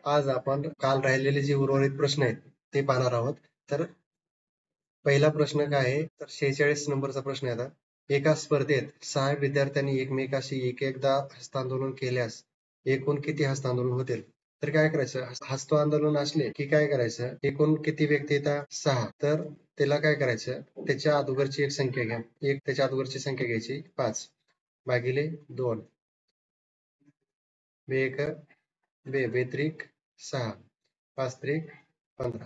आज आपण काल राहिलेले जे उर्वरित प्रश्न आहेत ते पाहणार आहोत. तर पहिला प्रश्न काय आहे, तर 46 नंबरचा प्रश्न आहे आता. एका स्पर्धेत 6 विद्यार्थ्यांनी एकमेकाशी एकदा हस्तांदोलन केल्यास एकूण किती हस्तांदोलन होतील? तर काय करायचं, हस्तांदोलन असले की काय करायचं, एकूण किती व्यक्ती येतात? 6. तर त्याला काय करायचं, त्याच्या अगोदरची एक संख्या घ्या. त्याच्या अगोदरची संख्या घ्यायची 5 भागिले 2. बेक बेत्रिक 6, 5 त्रिक 15.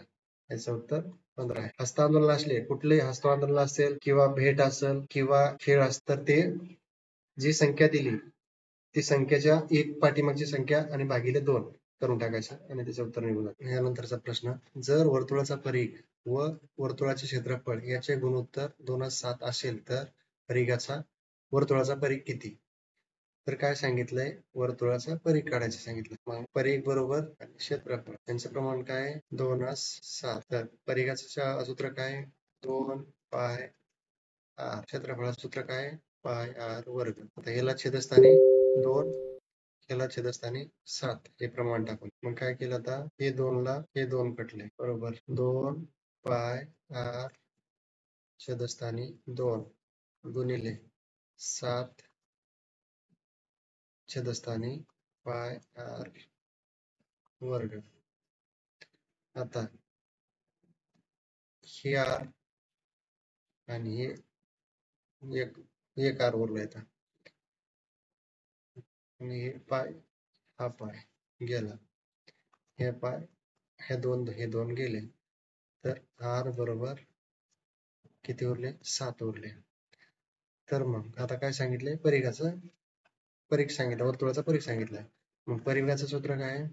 याचं उत्तर 15 आहे. हस्तांदोलन असले, कुठलेही हस्तांदोलन असेल किंवा भेट असेल किंवा खेळ असेल, तर ते जी संख्या दिली ती संख्याच्या एक पाठीमागची संख्या आणि भागिले 2 करून टाकायचं आणि त्याचं उत्तर निघून जातं. यानंतरचा प्रश्न, जर वर्तुळाचा परिघ व वर्तुळाचे क्षेत्रफळ याचे गुणोत्तर 2:7 असेल तर परिघाचा वर्तुळाचा परिघ किती? तर काय सांगितलंय, वर्तुळाचा परिघ काढायचं सांगितलं. मग परिघ बरोबर क्षेत्रफळ यांचं प्रमाण काय, 2:7. तर परिघाचं सूत्र काय, 2 पाय आर. क्षेत्रफळाचं सूत्र काय, पाय आर वर्ग. आता ह्याला छेदस्थानी 2, ह्याला छेदस्थानी 7 हे प्रमाण टाकून मग काय केलं, आता हे 2 ला हे 2 कटले बरोबर. 2 पाय आर छेदस्थानी 2 गुणिले 7 छेदस्थानी पाय आर वर्ग. आता हे आर आणि हे एक आर उरला येतात आणि हे पाय, हा पाय गेला, हे पाय, हे दोन गेले, तर आर बरोबर किती उरले, 7 उरले. तर मग आता काय सांगितले, परिघाचं परिघ सांगितलं, वर्तुळाचा परिघ सांगितलाय. मग परिघाचं सूत्र काय,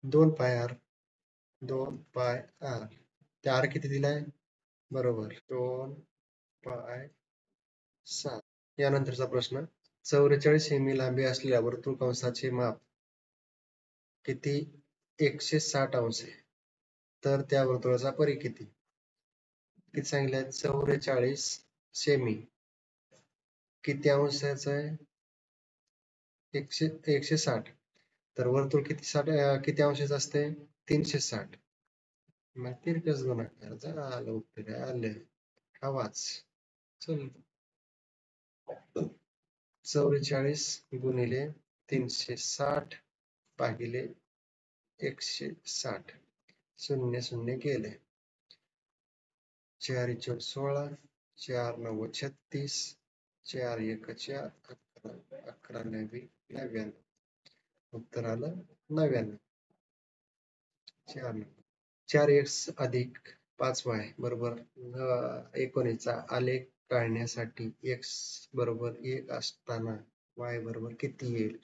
2 पाय आर. 2 पाय आर. ते आर किती दिलाय, बरोबर 2 पाय 7. यानंतरचा प्रश्न, 44 सेमी लांबी असलेल्या वर्तुळ कंसाचे माप किती, 160 अंश आहे. तर त्या वर्तुळाचा परिघ किती? किती सांगितलंय, 44 सेमी किती अंशाचं आहे, 160. तर वर्तुळ किती अंशाचं असते, 360. मग तिरकस गुणाकार झालं, उत्तर आले. आवाज चल, 44 गुणिले 360 भागिले 160. 0 0 गेले, 4 4 16, 4 9 36, 4 1 4, 11 11 99. उत्तर आलं 99. 4x अधिक 5y बरोबर 19 चा आलेख काढण्यासाठी x बरोबर 1 असताना y बरोबर किती येईल?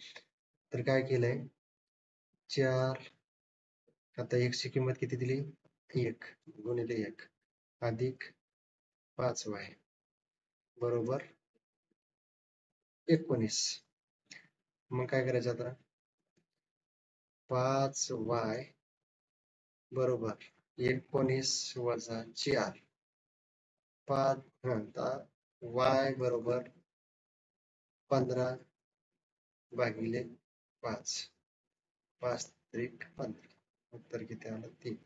तर काय केलंय, 4, आता x ची किंमत किती दिली, 1 गुणिले 1 अधिक 5y बरोबर 19. मग काय करायचं आता, 5y बरोबर 19 वजा 4. 5 y बरोबर 15 भागिले 5. 5 त्रिक 15. उत्तर किती आलं, 3.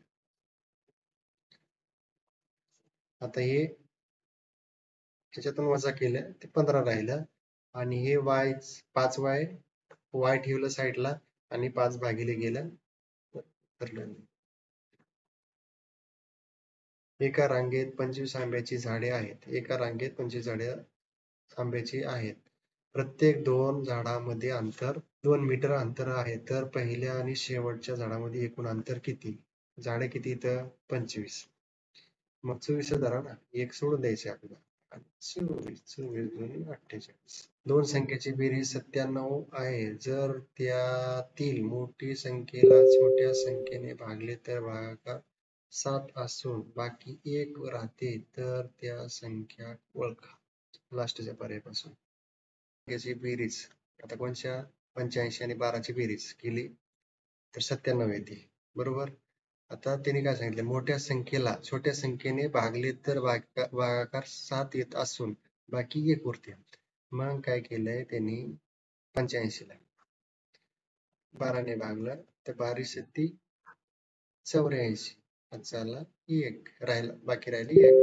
आता हे ह्याच्यातून वजा केलं ते 15 राहिलं आणि हे y 5y y ठेवलं साईडला आणि 5 भागिले गेलं. एका रांगेत 25 आंब्याची झाडे आहेत. एका रांगेत 25 झाडे आंब्याची आहेत. प्रत्येक 2 झाडांमध्ये अंतर 2 मीटर अंतर आहे. तर पहिल्या आणि शेवटच्या झाडामध्ये एकूण अंतर किती? झाडे किती इथं, 25. मग 24 धरा ना, एक सोडून द्यायचे आपल्याला. 24 दोन्ही 48. दोन संख्येची बेरीज 97 आहे. जर त्यातील मोठी संख्येला छोट्या संख्येने भागले तर भागाकार 7 असून बाकी 1 राहते, तर त्या संख्या ओळखा. लास्टच्या पर्यायापासून संख्येची बेरीज, आता कोणत्या 85 आणि 12ची बेरीज केली तर 97 येते बरोबर. आता त्यांनी काय सांगितलं, मोठ्या संख्येला छोट्या संख्येने भागले तर भागाकार 7 येत असून बाकी 1 उरते. मग काय केलंय त्यांनी, 85 ला 12 ने भागलं तर 12 84. झाला 1 राहिला, बाकी राहिली 1.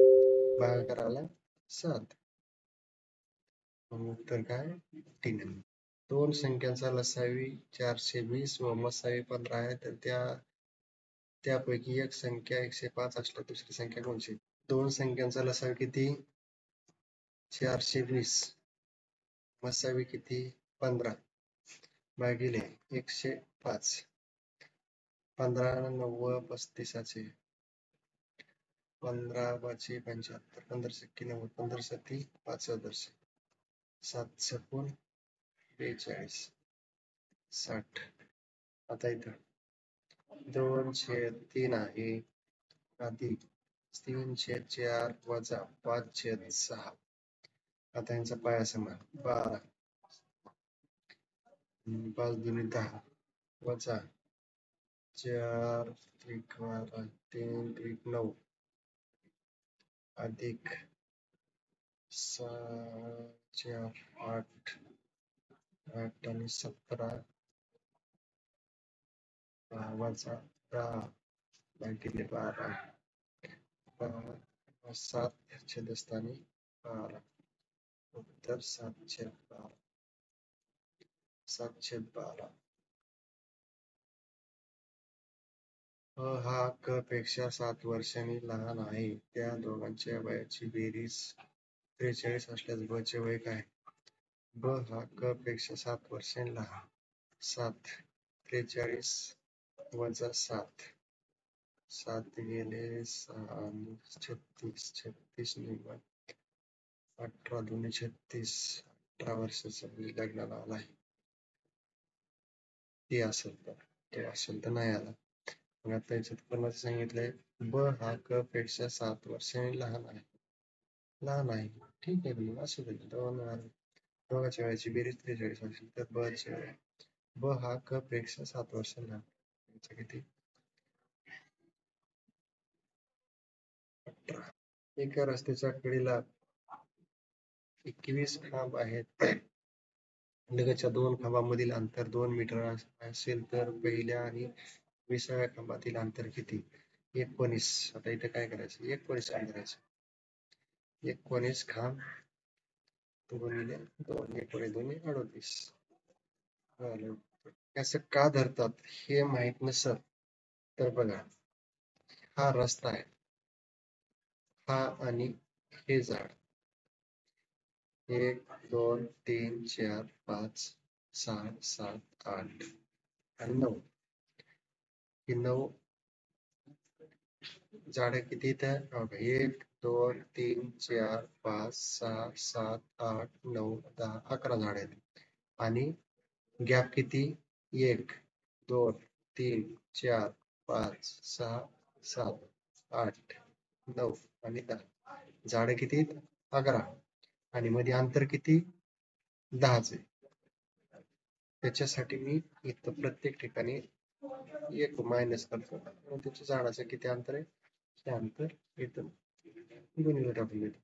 भागाकाराला 7. उत्तर काय 3. दोन संख्यांचा लसावी 420 व मसावी 15 आहे, तर त्यापैकी एक संख्या 105 असल्यास दुसरी संख्या कोणती? दोन संख्यांचा लसावी किती? 420. मसावी किती? 15 भागिले 105. 15 9 35. 15 5 75. 15 सक्की 90. 15 सत्ती 75. 7 सकून 42. 60. आता इथं 2/3 आहे अधिक 3/4 वजा 5/6. आता यांचा पाया समान 12. 5 दुनी 10 वजा 4 त्रिक 12 3 त्रिक 9 अधिक 6 4 8 8 आणि 17 वजा 10 भागिले 12 7 छेदस्थानी 12. उत्तर 7/12. 7/12. हा क पेक्षा 7 वर्षांनी लहान आहे. त्या दोघांच्या वयाची बेरीज 43 असल्यास ब चे वय काय? ब हा क पेक्षा 7 वर्षांनी लहान. 7 43 वजा 7. 7 गेले 6 आणि 36. 36 निघून 18 दुनी 36. 18 वर्षाचा लग्नाला आला आहे. ते असेल तर नाही आला. मग आता याच्यात कोणाचं सांगितलंय? ब हा क पेक्षा 7 वर्षांनी लहान आहे. लहान आहे. ठीक आहे, मग असू दे. दोघांच्या वयाची बेरीज 43 असेल तर ब हा क पेक्षा 7 वर्षांनी लहान. याचं किती? 18. एका रस्त्याच्या कडेला 21 खांब आहेत. लगतच्या 2 खांबांमधील अंतर 2 मीटर असेल तर पहिल्या आणि 20व्या खांबातील अंतर किती? 19. आता इथे काय करायचं? 19 काय करायचं? 19 खांब गुणिले 2. 2 38. झालं. असं का धरतात हे माहित नसेल तर बघा, हा रस्ता आहे, हा आणि हे झाड 1 2 3 4 5 6 7 8 आणि 9. ही 9 झाडं किती इथं? 1 2 3 4 5 6 7 8 9 10 11 झाड आहेत. आणि गॅप किती? 1 2 3 4 5 6 7 8 9 आणि 10. झाडं किती आहेत? 11. आणि मध्ये अंतर किती? 10च आहे. त्याच्यासाठी मी इथं प्रत्येक ठिकाणी 1 मायनस करतो. मग त्याच्या झाडाचं किती अंतर आहे? हे अंतर इथं गुणिले टाकून देतो.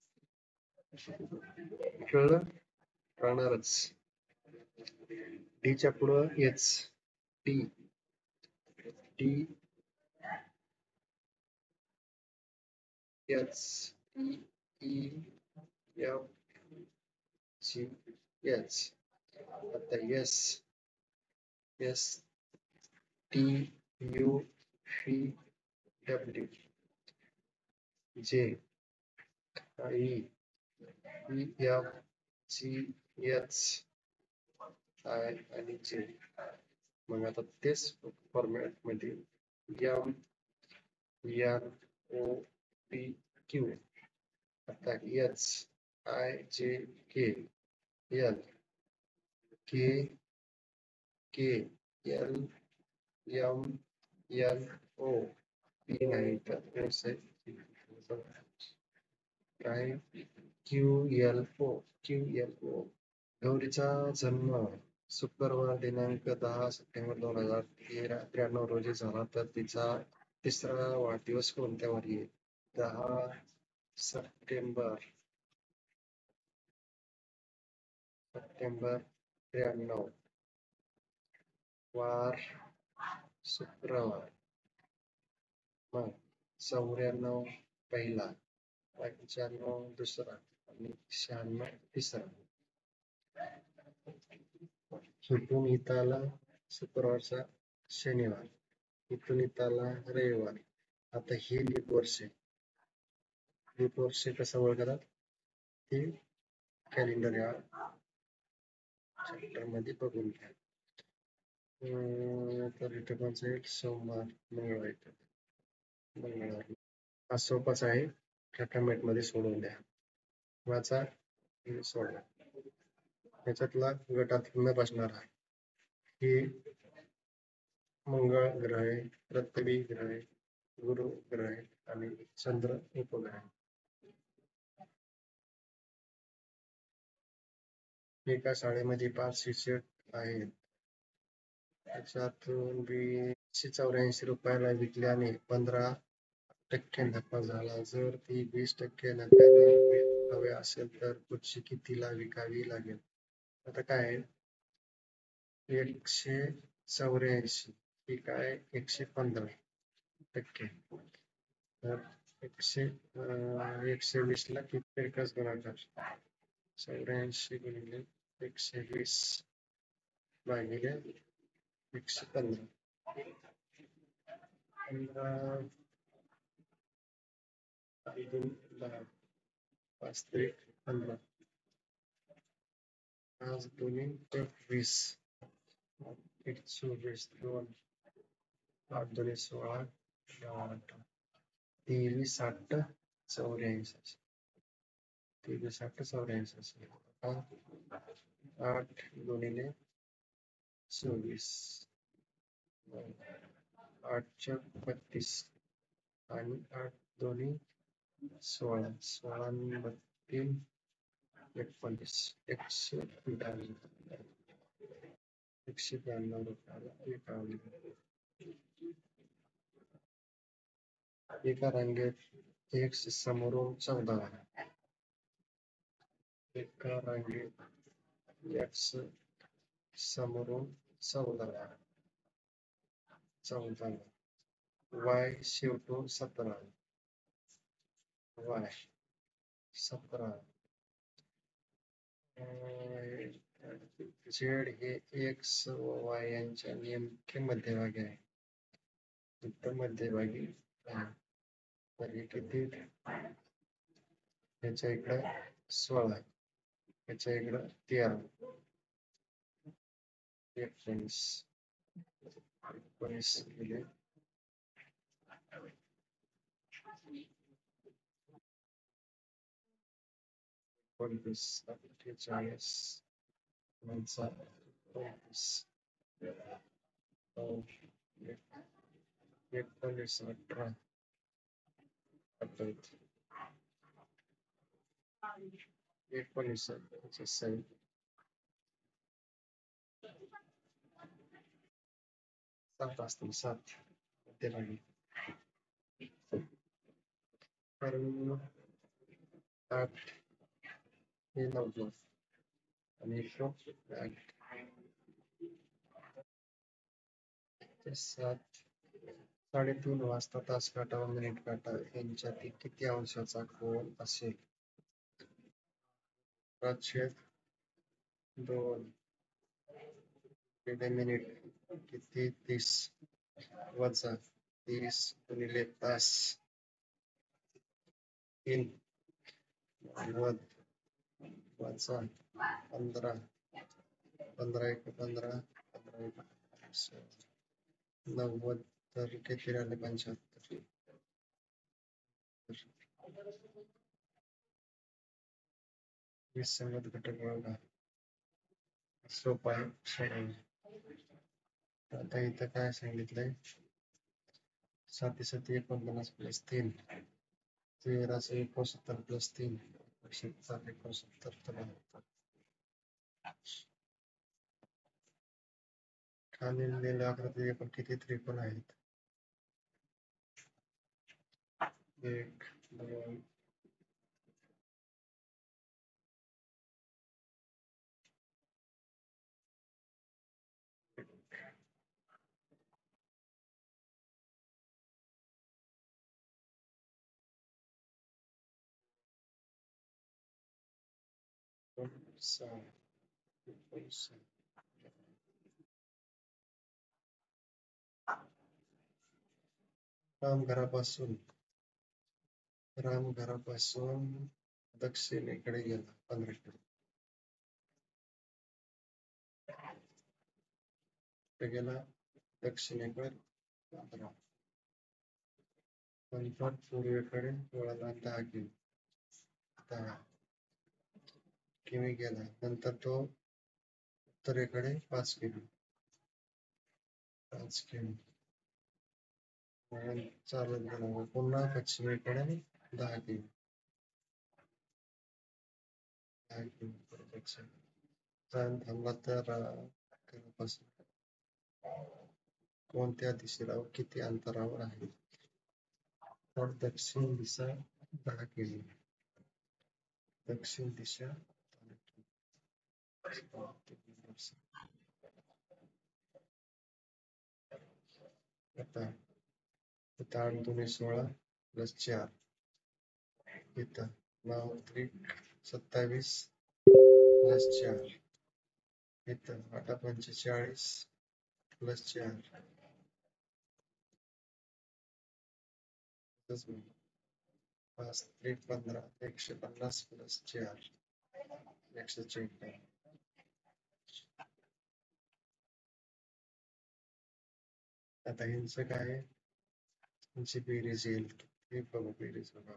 कळलं? कळणारच. डी च्या पुढं H. D D H E F G H. आता S S T U V W J E F G H I आणि जे. मग आता तेच फॉर्मॅट मध्ये M N O P Q. आता H I J K L K K L M N O P नाही तर काय Q L O. गौरीचा जन्म शुक्रवार दिनांक 10 सप्टेंबर 2093 रोजी झाला, तर तिचा तिसरा वाढदिवस कोणत्या वारी आहे? 10 सप्टेंबर 93 वार शुक्रवार. मग 94 पहिला, 95 दुसरा आणि 96 तिसरा. इथून इथं आला शुक्रवारचा शनिवार, इथून इथं आला रविवार. आता हे लीप वर्ष आहे. लीप वर्ष कसं ओळखतात ते कॅलेंडर या चॅप्टर मध्ये बघून घ्या. तर इथे पण जाईल सोमवार, मंगळवार येतं. मंगळवार हा सोपाच आहे. कमेंट मध्ये सोडून द्या. वाचा आणि सोडवा. याच्यातला गटात न बसणार आहे. हे मंगळ ग्रह आहे, पृथ्वी ग्रह आहे, गुरु ग्रह आहे आणि चंद्र उपग्रह आहे. एका शाळेमध्ये 5 शिक्षक आहेत. त्याच्यातून 284 रुपयाला विकल्याने 15% नफा झाला. जर ती 20% नफ्याने हवे असेल तर पुढची कितीला विकावी लागेल? आता काय आहे, 184 ही काय 115%. तर 120 ला किती एकच गुणाकार? 84 गुणिले 120 भागिले 115. 10, 5 3 15. 5 दुनी 20. 124 2 8 दुनी 16 8 23 8 84. 23 8 84. 8 गुणिले 24. 8 32 आणि 8 दोन्ही 16. 16 3 41. 192 रुपयाला विकावी. एका रांगेत x समोरून 14 आहे. एका रांगेत x समोरून 14 आहे. 14. y शेवटून 17. y 17. z हे x व y यांच्या नेमके मध्यभागी आहे. इथं मध्यभागी आहे. तर हे किती? याच्या इकडं 16, याच्या इकडं 13. 19 गेले 25 48 25 19 18 19 7 असतील 7 ते राहील. कारण 8 हे 9 आणि 7 3:30 वाजता तास काटा व मिनिट काटा यांच्यातील किती अंशाचा कोन असेल? 2 मिनिट किती? 30 वजा 30 गुणिले तास 3 वजा 15 15 1 15 15 1 90. तर किती राहिले? 75. विसंगत घटक बघा सोपा आहे. आता इथं काय सांगितलंय? 7 7 49 प्लस 3 1369 प्लस 3 69 खाली लिहिलेल्या आकृती पण किती त्रिकोण आहेत? 1 2 रामघरापासून दक्षिणेकडे गेला 15 किलोमीटर गेला दक्षिणेकडे 15. नंतर पूर्वेकडे वळला 10 किमी गेला. नंतर तो उत्तरेकडे 5 किमी चालत गेला. पुन्हा पश्चिमेकडे 10 किलोमीटर दक्षिण थांबला तर कोणत्या दिशेला व किती अंतरावर आहे? तर दक्षिण दिशा 10 किलोमीटर. दक्षिण दिशा आता 8 दुणे 16 प्लस 4 इथं 9 त्रिक 27 प्लस 4 इथं 8 45 प्लस 4 5 त्रिक 15 150 प्लस 4 154. आता ह्यांचं काय आहे? ह्यांची बेरीज येईल. हे बघू बेरीज बघा.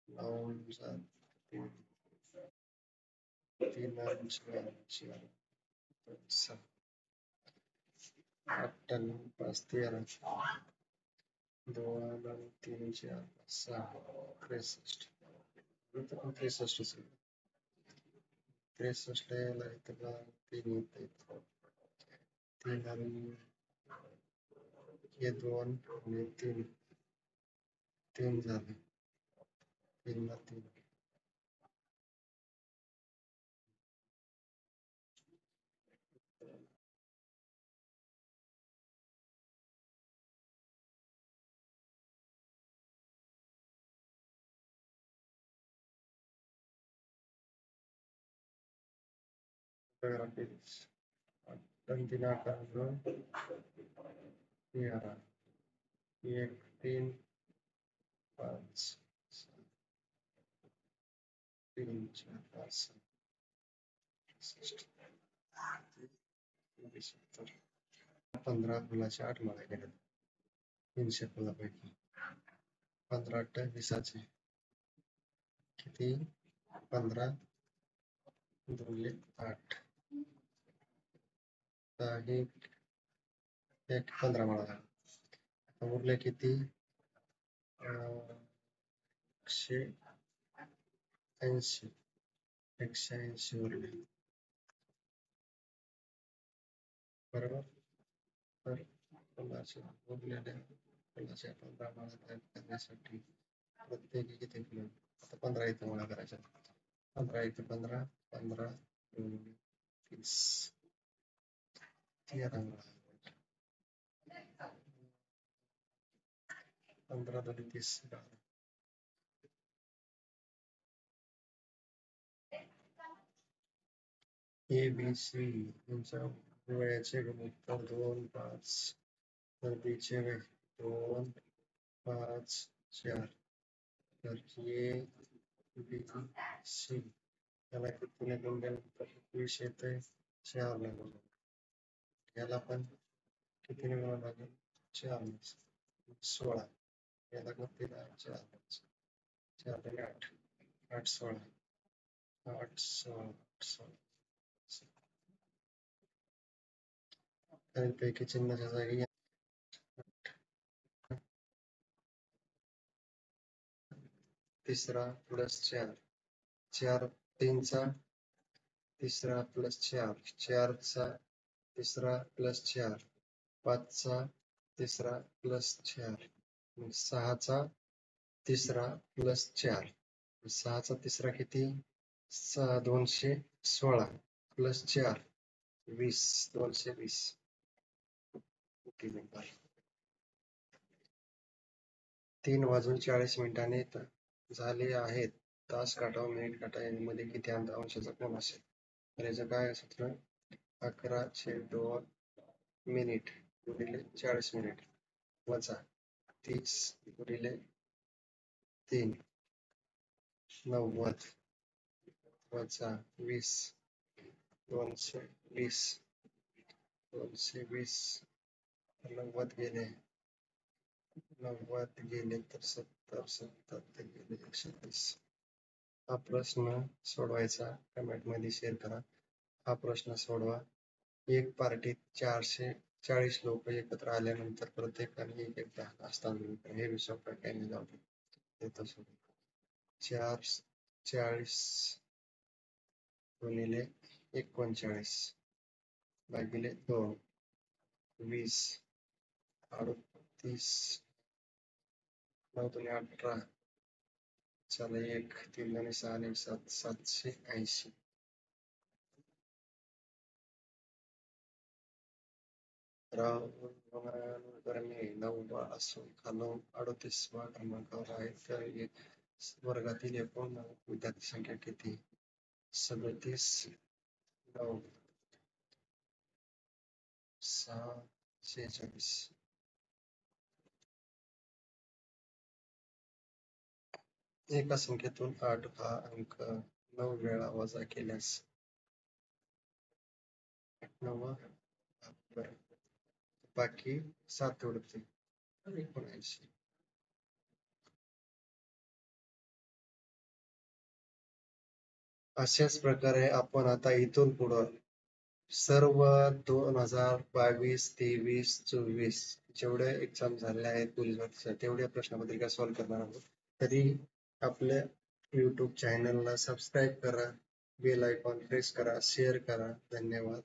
9 3 3 4 6 8 5 13 2 3 4 6 63 63 याला इथं 3 येत 3 आणि हे 2 आणि 3 झाले 3 ला 3 बेरीज 8 3 18 13 1 3 5 3 4 5 15 फुलाचे 8 माळा गेल्या 300 फुलापैकी 15 8 20चे किती 15 गुणिले 8 हे 15 माळा उरले किती 180 उरले बरोबर. तर फुलाच्या उरलेल्या फुलाच्या 15 माळा तयार करण्यासाठी प्रत्येकी किती फुलं आता 15 इथं माळा करायच्या 15 इथं 15 15 30 13 माळा 15 दोन्ही 30 ABC यांच्या वेळेचे गुणोत्तर 2 5 तर बीचे वेळ 2 5 4 तर ABC याला कितीने गुणल्यानंतर 20 येते 4 ने गुणलं याला पण कितीने गुणावं लागेल 4 16 याला किती 4 4 आणि 8 8 16 8 16 16 पैकी चिन्हाच्या जागी तिसरा प्लस 4 4 3 चा तिसरा प्लस 4 4 चा तिसरा प्लस 4 5 चा तिसरा प्लस 4 6 चा तिसरा प्लस 4 6 चा तिसरा किती 216 प्लस 4 20 220 3 वाजून 40 मिनिटांनी झाले आहेत तास काटा व मिनिट काटा यांमध्ये किती अंशाचा कोन असेल? तर याचं काय सूत्र? 11/2 मिनिट गुणिले 40 मिनिट वजा 30 गुणिले 3 90 वजा 20 220 90 गेले 90 गेले तर 70 गेले 130. हा प्रश्न सोडवायचा, कमेंट मध्ये शेअर करा. हा प्रश्न सोडवा. एक पार्टीत 440 लोक एकत्र आल्यानंतर प्रत्येकाने एक हस्तांतरण करा. हे सोप्या काही जाऊ दे. 40 गुणिले 39 भागिले 2 20 38 9 18 चला 1 3 आणि 6 आणि 7 780. राहुल 9 असून खालून 38वा क्रमांकावर आहे तर वर्गातील एकूण विद्यार्थी संख्या किती? 37 9 646. एका संख्येतून 8 हा अंक 9 वेळा वजा केल्यास 9 बाकी 7 उरते 79. अशाच प्रकारे आपण आता इथून पुढं सर्व 2022, 23, 24 जेवढे एक्झाम झालेल्या आहेत पोलीस भरतीच्या तेवढ्या प्रश्नपत्रिका सॉल्व्ह करणार आहोत. तरी आपल्या YouTube चॅनलला सबस्क्राईब करा, बेल आयकॉन प्रेस करा, शेअर करा. धन्यवाद.